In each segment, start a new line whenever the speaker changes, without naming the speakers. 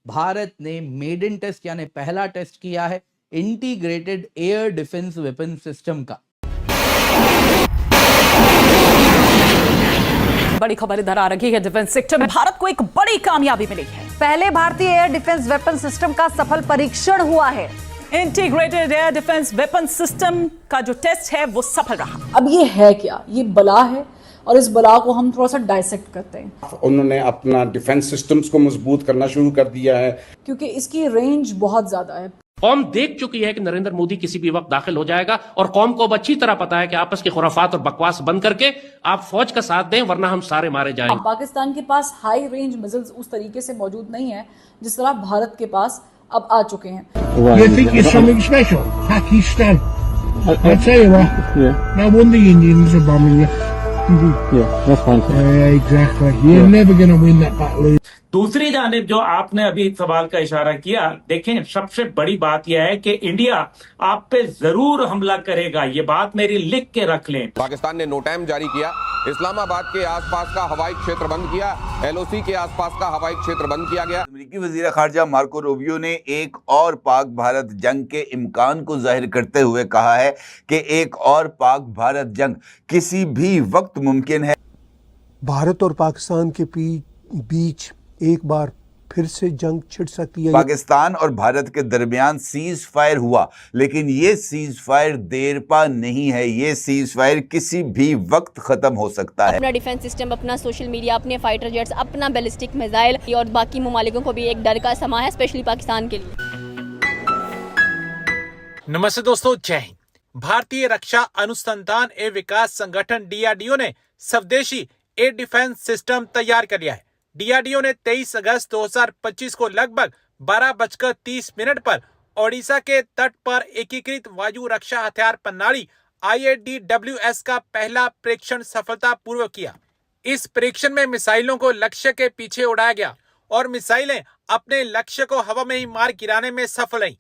भारत ने maiden test यानी पहला टेस्ट किया है integrated air defence weapon system का।
बड़ी खबर इधर आ रही है, डिफेंस सेक्टर में भारत को एक बड़ी कामयाबी मिली है।
पहले भारतीय एयर डिफेंस वेपन सिस्टम का सफल परीक्षण हुआ है।
Integrated air defence weapon system का जो टेस्ट है वो सफल रहा।
अब ये है क्या? ये बला है और इस बला को हम थोड़ा सा डाइसेक्ट करते हैं।
उन्होंने अपना डिफेंस सिस्टम्स को मजबूत करना शुरू कर दिया है
क्योंकि इसकी रेंज बहुत ज्यादा है।
कौम देख चुकी है कि नरेंद्र मोदी किसी भी वक्त दाखिल हो जाएगा और कौम को अब अच्छी तरह पता है कि आपस की खुराफात और बकवास बंद करके आप फौज का साथ दें वरना हम सारे मारे जाएंगे।
पाकिस्तान के पास हाई रेंज मिसाइल्स उस तरीके से मौजूद नहीं है जिस तरह भारत के पास अब आ चुके हैं।
You think it's something special? Pakistan. I'll tell you what.
Yeah.
No wonder the Indians are bombing you.
Yeah, that's fine.
Exactly. You're never going to win that battle.
दूसरी जानिब जो आपने अभी सवाल का इशारा किया, देखें सबसे बड़ी बात यह है कि इंडिया आप पे जरूर हमला करेगा। ये बात मेरी लिख के रख लें।
पाकिस्तान ने नो टाइम जारी किया, इस्लामाबाद के आसपास का हवाई क्षेत्र बंद किया, एलओसी के आसपास का हवाई क्षेत्र बंद किया गया।
अमेरिकी वजीर खारजा मार्को रूबियो ने एक और पाक भारत जंग के इम्कान को जाहिर करते हुए कहा है कि एक और पाक भारत जंग किसी भी वक्त मुमकिन है।
भारत और पाकिस्तान के बीच एक बार फिर से जंग छिड़ सकती है।
पाकिस्तान और भारत के दरमियान सीज फायर हुआ, लेकिन ये सीज फायर देर पा नहीं है। ये सीज फायर किसी भी वक्त खत्म हो सकता है।
अपना डिफेंस सिस्टम, अपना सोशल मीडिया, अपने फाइटर जेट्स, अपना बैलिस्टिक मिसाइल और बाकी ममालिकों को भी एक डर का समा है, स्पेशली पाकिस्तान के लिए।
नमस्ते दोस्तों, जय हिंद। भारतीय रक्षा अनुसंधान एवं विकास संगठन DRDO ने स्वदेशी एयर डिफेंस सिस्टम तैयार कर लिया है। DRDO ने 23 अगस्त 2025 को लगभग 12:30 पर ओडिशा के तट पर एकीकृत वायु रक्षा हथियार प्रणाली IADWS का पहला परीक्षण सफलतापूर्वक किया। इस परीक्षण में मिसाइलों को लक्ष्य के पीछे उड़ाया गया और मिसाइलें अपने लक्ष्य को हवा में ही मार गिराने में सफल रहीं।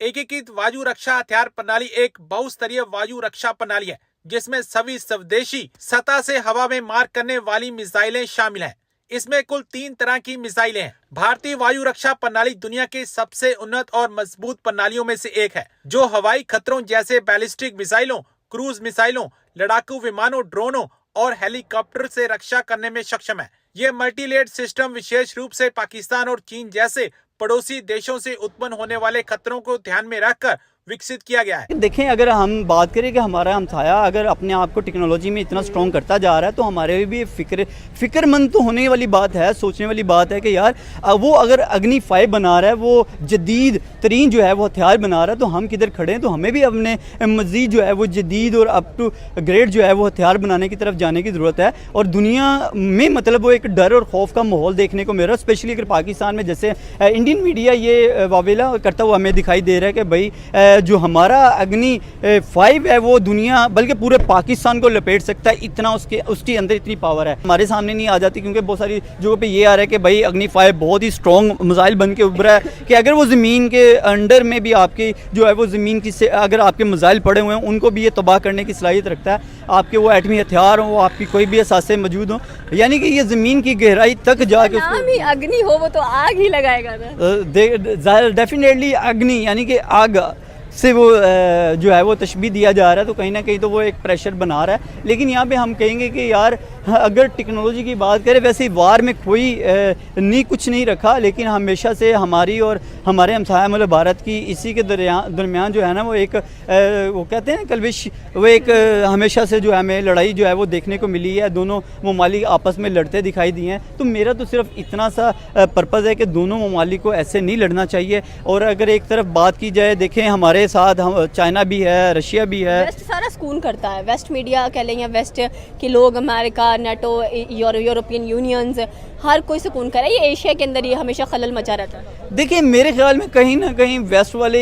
एकीकृत वायु रक्षा हथियार प्रणाली एक बहुस्तरीय वायु रक्षा प्रणाली है जिसमें सभी स्वदेशी सतह से हवा में मार करने वाली मिसाइलें शामिल हैं। इसमें कुल 3 तरह की मिसाइलें हैं। भारतीय वायु रक्षा प्रणाली दुनिया की सबसे उन्नत और मजबूत प्रणालियों में से एक है जो हवाई खतरों जैसे बैलिस्टिक मिसाइलों, क्रूज मिसाइलों, लड़ाकू विमानों, ड्रोनों और हेलीकॉप्टर से रक्षा करने में सक्षम है। ये मल्टीलेड सिस्टम विशेष रूप से पाकिस्तान और चीन जैसे पड़ोसी देशों से उत्पन्न होने वाले खतरों को ध्यान में रखकर विकसित किया गया है।
देखें, अगर हम बात करें कि हमारा हमसाया अगर अपने आप को टेक्नोलॉजी में इतना स्ट्रॉन्ग करता जा रहा है तो हमारे भी फिक्रमंद तो होने वाली बात है, सोचने वाली बात है कि यार वो अगर अग्नि 5 बना रहा है, वो जदीद तरीन जो है वो हथियार बना रहा है, तो हम किधर खड़े हैं? तो हमें भी अपने मज़ीद जो है वो जदीद और अप टू ग्रेड जो है वो हथियार बनाने की तरफ जाने की ज़रूरत है। और दुनिया में मतलब वो एक डर और खौफ का माहौल देखने को मिल रहा है, स्पेशली अगर पाकिस्तान में जैसे इंडियन मीडिया ये वावेला करता हुआ हमें दिखाई दे रहा है कि भाई जो हमारा अग्नि 5 है वो दुनिया बल्कि पूरे पाकिस्तान को लपेट सकता है, इतना उसके अंदर इतनी पावर है। हमारे सामने नहीं आ जाती क्योंकि बहुत सारी जगहों पे ये आ रहा है कि भाई अग्नि 5 बहुत ही स्ट्रॉन्ग मिसाइल बन के उभरा है कि अगर वो ज़मीन के अंडर में भी आपकी जो है वो ज़मीन की से अगर आपके मिसाइल पड़े हुए हैं उनको भी ये तबाह करने की सलाहियत रखता है। आपके वो एटमी हथियार हो, आपकी कोई भी असासे मौजूद हो, यानी कि ये ज़मीन की गहराई तक जाके
नाम ही अग्नि हो, वो तो आग ही लगाएगा ना।
डेफिनेटली अग्नि यानी कि आग से वो जो है वो तशबीह दिया जा रहा है, तो कहीं ना कहीं तो वो एक प्रेशर बना रहा है। लेकिन यहाँ पे हम कहेंगे कि यार अगर टेक्नोलॉजी की बात करें, वैसे वार में कोई कुछ नहीं रखा, लेकिन हमेशा से हमारी और हमारे हमसाया मतलब भारत की इसी के दरमियान जो है ना वो एक वो कहते हैं कलविश, वो एक हमेशा से जो है हमें लड़ाई जो है वो देखने को मिली है। दोनों ममालिक आपस में लड़ते दिखाई दिए हैं। तो मेरा तो सिर्फ इतना सा पर्पज़ है कि दोनों ममालिक को ऐसे नहीं लड़ना चाहिए। और अगर एक तरफ बात की जाए, देखें हमारे साथ चाइना भी है, रशिया भी है।
वेस्ट सारा सुकून करता है, वेस्ट मीडिया कह लें या वेस्ट के लोग, अमेरिका, नेटो, यूरोपियन यूनियंस, हर कोई सुकून करे। ये एशिया के अंदर ये हमेशा खलल मचा रहता है।
देखिए मेरे ख्याल में कहीं ना कहीं वेस्ट वाले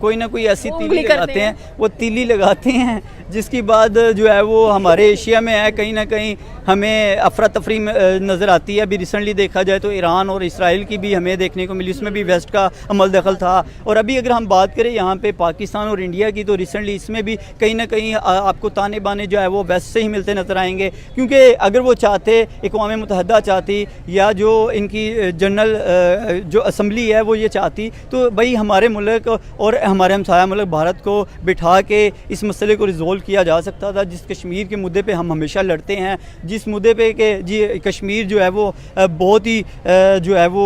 कोई ना कोई ऐसी तीली लगाते हैं, वो तीली लगाते हैं जिसकी बाद जो है वो हमारे एशिया में है, कहीं ना कहीं हमें अफरा तफरी नज़र आती है। अभी रिसेंटली देखा जाए तो ईरान और इसराइल की भी हमें देखने को मिली, उसमें भी वेस्ट का अमल दखल था। और अभी अगर हम बात करें यहाँ पे पाकिस्तान और इंडिया की, तो रिसेंटली इसमें भी कहीं ना कहीं आपको ताने बाने जो है वो वेस्ट से ही मिलते नजर आएंगे। क्योंकि अगर वो चाहते, अक़वाम मुत्तहिदा चाहती या जो इनकी जनरल जो असम्बली है वो ये चाहती, तो भाई हमारे मुल्क और हमारे हमसाया मुल्क भारत को बिठा के इस मसले को रिजोल्व किया जा सकता था। जिस कश्मीर के मुद्दे पे हम हमेशा लड़ते हैं, जिस मुद्दे पे कि जी कश्मीर जो है वो बहुत ही जो है वो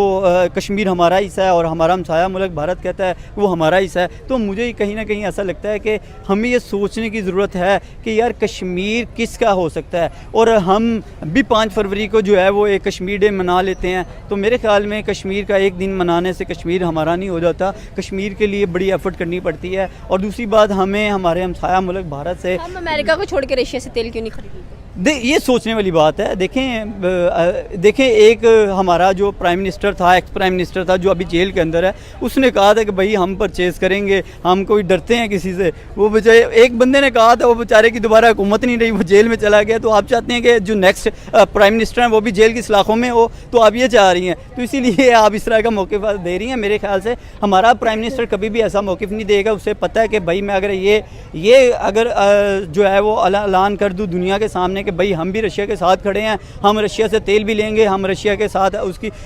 कश्मीर हमारा हिस्सा है और हमारा हमसाया मुल्क भारत कहता है वो हमारा हिस्सा है, तो मुझे कहीं ना कहीं ऐसा लगता है कि हमें ये सोचने की ज़रूरत है कि यार कश्मीर किसका हो सकता है। और हम भी 5 फरवरी को जो है वो एक कश्मीर डे मना लेते हैं, तो मेरे ख्याल में कश्मीर का एक दिन मनाने से कश्मीर हमारा नहीं हो जाता, कश्मीर के लिए बड़ी एफर्ट करनी पड़ती है। और दूसरी बात, हमें हमारे हमसाया मुल्क भारत से,
हम अमेरिका को छोड़ के रशिया से तेल क्यों नहीं खरीदते?
ये सोचने वाली बात है। देखें एक हमारा जो प्राइम मिनिस्टर था, एक्स प्राइम मिनिस्टर था जो अभी जेल के अंदर है, उसने कहा था कि भाई हम परचेज़ करेंगे, हम कोई डरते हैं किसी से। वो बेचारे एक बंदे ने कहा था, वो बेचारे की दोबारा हुकूमत नहीं रही, वो जेल में चला गया। तो आप चाहते हैं कि जो नेक्स्ट प्राइम मिनिस्टर हैं वो भी जेल की सलाखों में हो, तो आप ये चाह रही हैं, तो इसीलिए आप इस तरह का मौक़िफ़ दे रही हैं। मेरे ख्याल से हमारा प्राइम मिनिस्टर कभी भी ऐसा मौक़िफ़ नहीं देगा। उसे पता है कि भाई मैं अगर ये अगर जो है वो ऐलान कर दूँ दुनिया के सामने कि भाई हम भी रशिया के साथ खड़े हैं, हम रशिया से तेल भी लेंगे, हम रशिया के साथ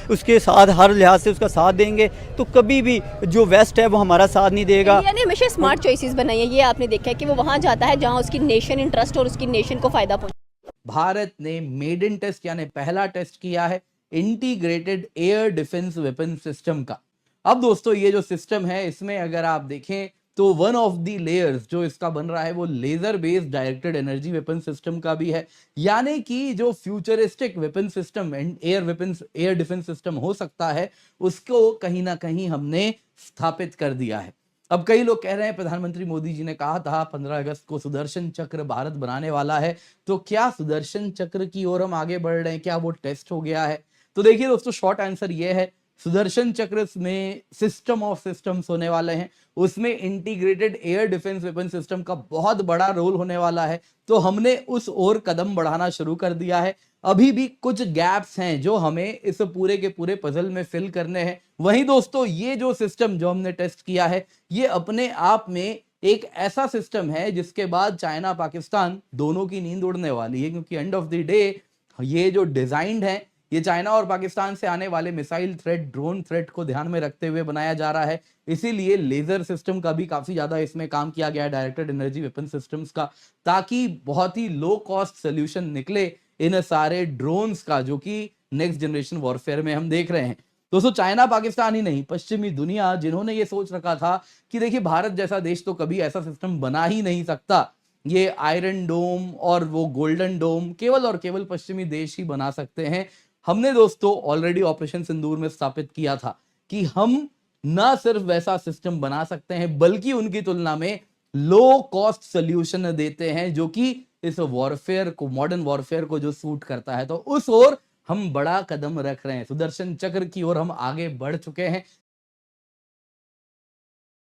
उसके साथ हर लिहाज से उसका साथ देंगे, तो कभी भी जो वेस्ट है वो हमारा साथ नहीं देगा।
इंडिया ने हमेशा स्मार्ट चॉइसेस बनाई है, ये आपने देखा है कि वो वहाँ जाता है जहाँ उसकी नेशन इंटरेस्ट और उसकी नेशन को फ़ायदा पहुँचे।
भारत ने मेडन टेस्ट यानी पहला टेस्ट किया है integrated air defence weapon system का। अब दोस्तों ये जो सिस्टम है, इसमें अगर आप देखें तो वन ऑफ द लेयर्स जो इसका बन रहा है वो laser based directed energy weapon system का भी है, यानी कि जो futuristic weapon system and air defence system हो सकता है उसको कहीं ना कहीं हमने स्थापित कर दिया है। अब कई लोग कह रहे हैं प्रधानमंत्री मोदी जी ने कहा था 15 अगस्त को सुदर्शन चक्र भारत बनाने वाला है, तो क्या सुदर्शन चक्र की ओर हम आगे बढ़ रहे हैं, क्या वो टेस्ट हो गया है? तो देखिए दोस्तों, शॉर्ट आंसर ये है, सुदर्शन चक्र में सिस्टम ऑफ सिस्टम्स होने वाले हैं, उसमें integrated air defence weapon system का बहुत बड़ा रोल होने वाला है, तो हमने उस ओर कदम बढ़ाना शुरू कर दिया है। अभी भी कुछ गैप्स हैं जो हमें इस पूरे के पूरे पजल में फिल करने हैं। वहीं दोस्तों ये जो सिस्टम जो हमने टेस्ट किया है, ये अपने आप में एक ऐसा सिस्टम है जिसके बाद चाइना पाकिस्तान दोनों की नींद उड़ने वाली है, क्योंकि एंड ऑफ द डे ये जो डिजाइन है ये चाइना और पाकिस्तान से आने वाले मिसाइल थ्रेट, ड्रोन थ्रेट को ध्यान में रखते हुए बनाया जा रहा है। इसीलिए लेजर सिस्टम का भी काफी ज्यादा इसमें काम किया गया है, डायरेक्टेड एनर्जी वेपन सिस्टम्स का, ताकि बहुत ही लो कॉस्ट सोल्यूशन निकले इन सारे ड्रोन्स का, जो कि नेक्स्ट जनरेशन वॉरफेयर में हम देख रहे हैं। दोस्तों चाइना पाकिस्तान ही नहीं, पश्चिमी दुनिया जिन्होंने ये सोच रखा था कि देखिए भारत जैसा देश तो कभी ऐसा सिस्टम बना ही नहीं सकता, ये आयरन डोम और वो गोल्डन डोम केवल और केवल पश्चिमी देश ही बना सकते हैं। हमने दोस्तों ऑलरेडी ऑपरेशन सिंदूर में स्थापित किया था कि हम ना सिर्फ वैसा सिस्टम बना सकते हैं बल्कि उनकी तुलना में लो कॉस्ट सोल्यूशन देते हैं, जो कि इस वॉरफेयर को, मॉडर्न वॉरफेयर को जो सूट करता है। तो उस ओर हम बड़ा कदम रख रहे हैं, सुदर्शन चक्र की ओर हम आगे बढ़ चुके हैं।